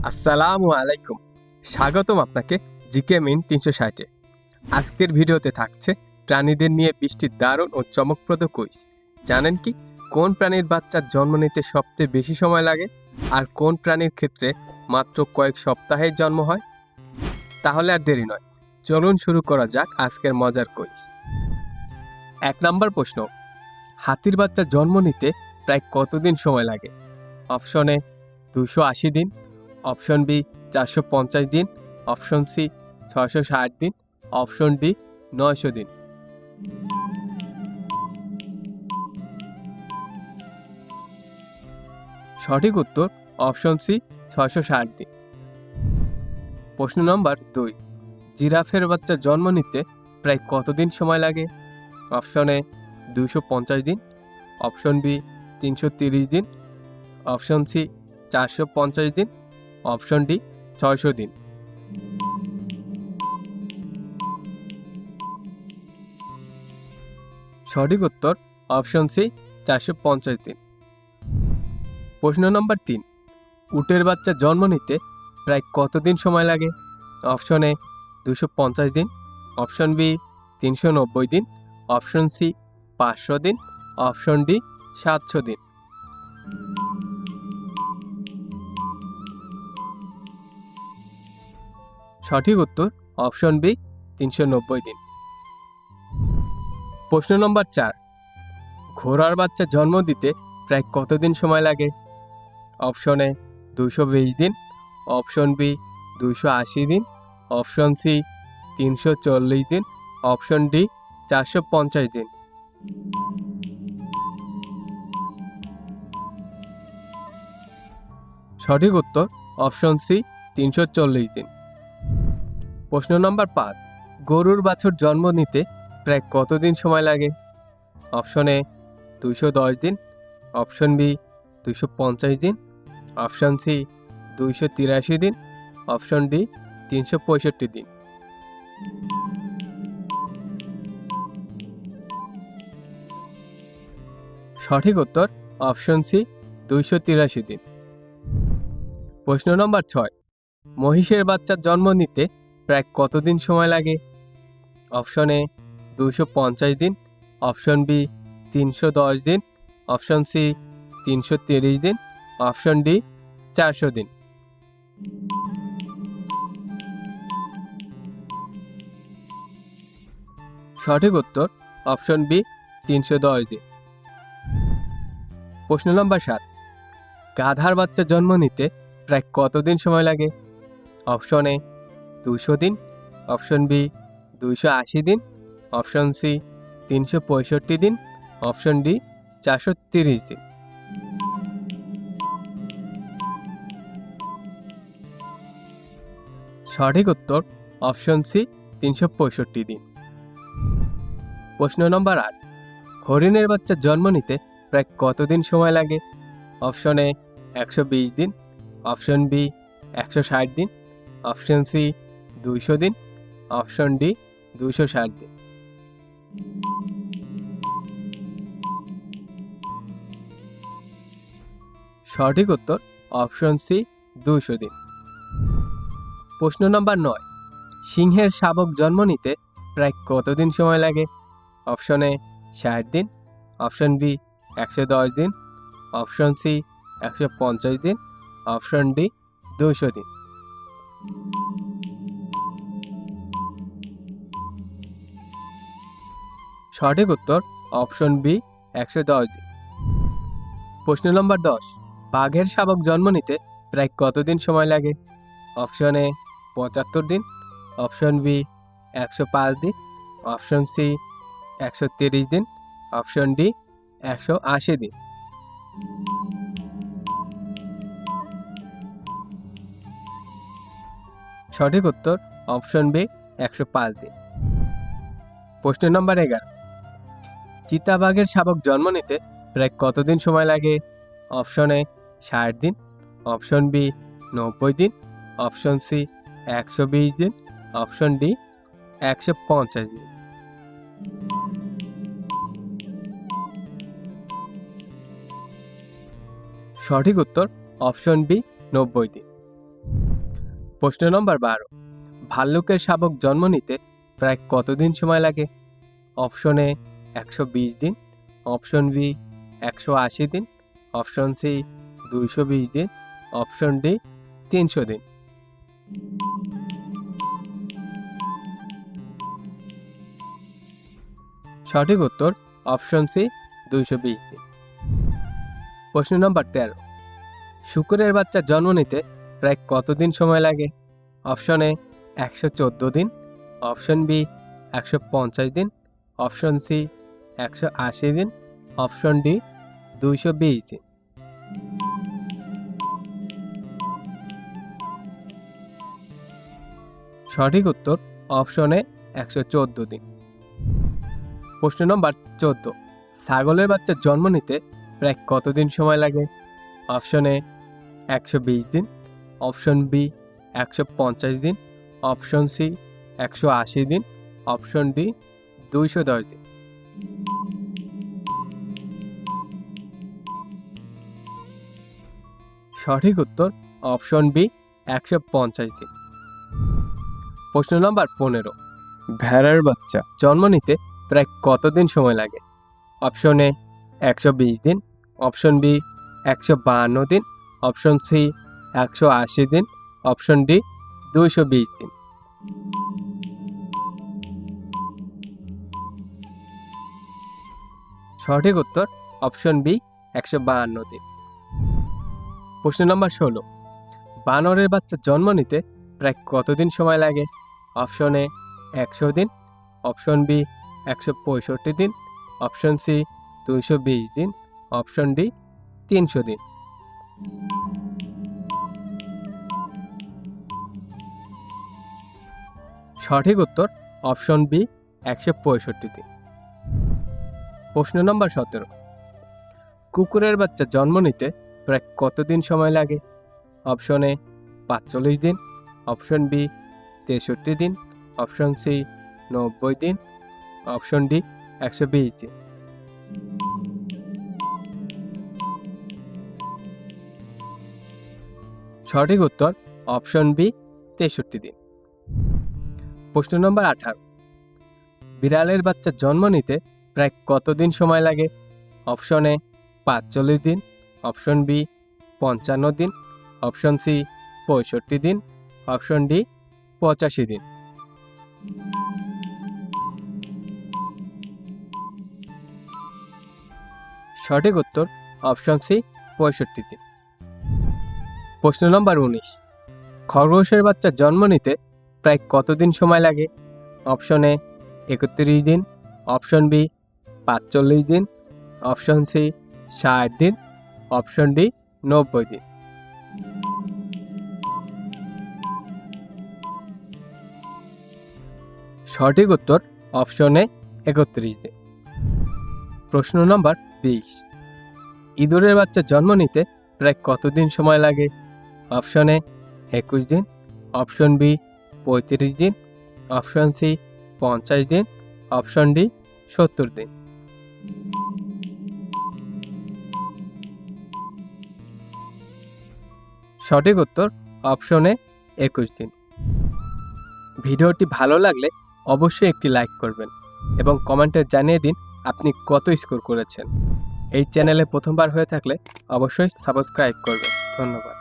আসসালামু আলাইকুম। স্বাগতম আপনাকে জিকে মিন ৩৬০-এ। আজকের ভিডিওতে থাকছে প্রাণীদের নিয়ে ২০টি দারুণ ও চমকপ্রদ কুইজ। জানেন কি কোন প্রাণীর বাচ্চার জন্ম নিতে সবচেয়ে বেশি সময় লাগে আর কোন প্রাণীর ক্ষেত্রে মাত্র কয়েক সপ্তাহেই জন্ম হয়? তাহলে আর দেরি নয়, চলুন শুরু করা যাক আজকের মজার কুইজ। ১ নম্বর প্রশ্ন, হাতির বাচ্চা জন্ম নিতে প্রায় কতদিন সময় লাগে? অপশন এ ২৮০ দিন, অপশন বি ৪৫০ দিন, অপশন সি ৬৬০ দিন, অপশন ডি ৯০০ দিন। সঠিক উত্তর অপশন সি ৬৬০ দিন। প্রশ্ন নম্বর ২, জিরাফের বাচ্চা জন্ম নিতে প্রায় কতদিন সময় লাগে? অপশন এ ২৫০ দিন, অপশন বি ৩৩০ দিন, অপশন সি ৪৫০ দিন, অপশন ডি ৬০০ দিন। সঠিক উত্তর অপশন সি ৪৫০ দিন। প্রশ্ন নম্বর ৩, উটের বাচ্চা জন্ম নিতে প্রায় কতদিন সময় লাগে? অপশন এ ২৫০ দিন, অপশন বি ৩৯০ দিন, অপশন সি ৫০০ দিন, অপশন ডি ৭০০ দিন। সঠিক উত্তর অপশন বি ৩৯০ দিন। প্রশ্ন নম্বর ৪, ঘোড়ার বাচ্চা জন্ম দিতে প্রায় কতদিন সময় লাগে? অপশন এ ২২০ দিন, অপশন বি ২৮০ দিন, অপশন সি ৩৪০ দিন, অপশন ডি ৪৫০ দিন। সঠিক উত্তর অপশন সি ৩৪০ দিন। প্রশ্ন নম্বর ৫, গরুর বাছুর জন্ম নিতে প্রায় কতদিন সময় লাগে? অপশন এ ২১০ দিন, অপশন বি ২৫০ দিন, অপশন সি ২৮৩ দিন, অপশন ডি ৩৬৫ দিন। সঠিক উত্তর অপশন সি ২৮৩ দিন। প্রশ্ন নম্বর ৬, মহিষের বাচ্চার জন্ম নিতে প্রায় কতদিন সময় লাগে? অপশন এ ২৫০ দিন, অপশন বি ৩১০ দিন, অপশন সি ৩৩০ দিন, অপশন ডি ৪০০ দিন। সঠিক উত্তর অপশন বি ৩১০ দিন। প্রশ্ন নম্বর ৭, গাধার বাচ্চা জন্ম নিতে প্রায় কতদিন সময় লাগে? অপশন এ ২০০ দিন, অপশন বি ২৮০ দিন, অপশন সি ৩৬৫ দিন, অপশন ডি ৪৩০ দিন। সঠিক উত্তর অপশন সি ৩৬৫ দিন। প্রশ্ন নম্বর ৮, হরিণের বাচ্চা জন্ম নিতে প্রায় কতদিন সময় লাগে? অপশন এ ১২০ দিন, অপশন বি ১৬০ দিন, অপশন সি ২০০ দিন, অপশন ডি ২৬০ দিন। সঠিক উত্তর অপশন সি ২০০ দিন। প্রশ্ন নম্বর ৯, সিংহের শাবক জন্ম নিতে প্রায় কতদিন সময় লাগে? অপশন এ ৬০ দিন, অপশন বি ১১০ দিন, অপশন সি ১৫০ দিন, অপশন ডি ২০০ দিন। সঠিক উত্তর অপশন বি ১১০ দিন। প্রশ্ন নম্বর ১০, বাঘের শাবক জন্ম নিতে প্রায় কতদিন সময় লাগে? অপশন এ ৭৫ দিন, অপশন বি ১০৫ দিন, অপশন সি ১৩০ দিন, অপশন ডি ১৮০ দিন। সঠিক উত্তর অপশন বি ১০৫ দিন। প্রশ্ন নম্বর ১১, চিতাবাঘের শাবক জন্ম নিতে প্রায় কতদিন সময় লাগে? অপশন এ ৬০ দিন, অপশন বি ৯০ দিন, অপশন সি ১২০ দিন, অপশন ডি ১৫০ দিন। সঠিক উত্তর অপশন বি ৯০ দিন। প্রশ্ন নম্বর 12, ভাল্লুকের শাবক জন্ম নিতে প্রায় কতদিন সময় লাগে? অপশন এ 120 দিন, অপশন বি 180 দিন, অপশন সি 220 দিন, অপশন ডি 300 দিন। সঠিক উত্তর অপশন সি 220 দিন। প্রশ্ন নম্বর 13, শূকরের বাচ্চা জন্ম নিতে প্রায় কতদিন সময় লাগে? অপশন এ 114 দিন, অপশন বি 150 দিন, অপশন সি 180 দিন, অপশন ডি 220 দিন। সঠিক উত্তর অপশন এ 114 দিন। প্রশ্ন নম্বর 14, ছাগলের বাচ্চা জন্ম নিতে প্রায় কতদিন সময় লাগে? অপশন এ 120 দিন, অপশন বি 150 দিন, অপশন সি 180 দিন, অপশন ডি 210 দিন। সঠিক উত্তর অপশন বি 150 দিন। প্রশ্ন নম্বর 15, ভেড়ার বাচ্চা জন্ম নিতে প্রায় কতদিন সময় লাগে? অপশন এ 120 দিন, অপশন বি 152 দিন, অপশন সি 180 দিন, অপশন ডি 220 দিন। সঠিক উত্তর অপশন বি 152 দিন। প্রশ্ন নম্বর 16, বানরের বাচ্চা জন্ম নিতে প্রায় কতদিন সময় লাগে? অপশন এ 100 দিন, অপশন বি 165 দিন, অপশন সি 220 দিন, অপশন ডি 300 দিন। সঠিক উত্তর অপশন বি 165 দিন। প্রশ্ন নম্বর 17, কুকুরের বাচ্চা জন্ম নিতে প্রায় কতদিন সময় লাগে? অপশন এ 45 দিন, অপশন বি 63 দিন, অপশন সি 90 দিন, অপশন ডি 120 দিন। সঠিক উত্তর অপশন বি 63 দিন। প্রশ্ন নম্বর 18, বিড়ালের বাচ্চা জন্ম নিতে প্রায় কতদিন সময় লাগে? অপশন এ 45 দিন, অপশন বি 55 দিন, অপশন সি 65 দিন, অপশন ডি 85 দিন। সঠিক উত্তর অপশন সি 65 দিন। প্রশ্ন নম্বর 19, খরগোশের বাচ্চা জন্ম নিতে প্রায় কতদিন সময় লাগে? অপশন এ 31 দিন, অপশন বি 45 দিন, অপশন সি 60 দিন, অপশন ডি 90 দিন। সঠিক উত্তর অপশন এ 31 দিন। প্রশ্ন নম্বর 20, ইঁদুরের বাচ্চা জন্ম নিতে প্রায় কতদিন সময় লাগে? অপশন এ 21 দিন, অপশন বি 35 দিন, অপশন সি 50 দিন, অপশন ডি 70 দিন। সঠিক উত্তর অপশন এ 21 দিন। ভিডিওটি ভালো লাগলে অবশ্যই একটি লাইক করবেন এবং কমেন্টে জানিয়ে দিন আপনি কত স্কোর করেছেন। এই চ্যানেলে প্রথমবার হয়ে থাকলে অবশ্যই সাবস্ক্রাইব করবেন। ধন্যবাদ।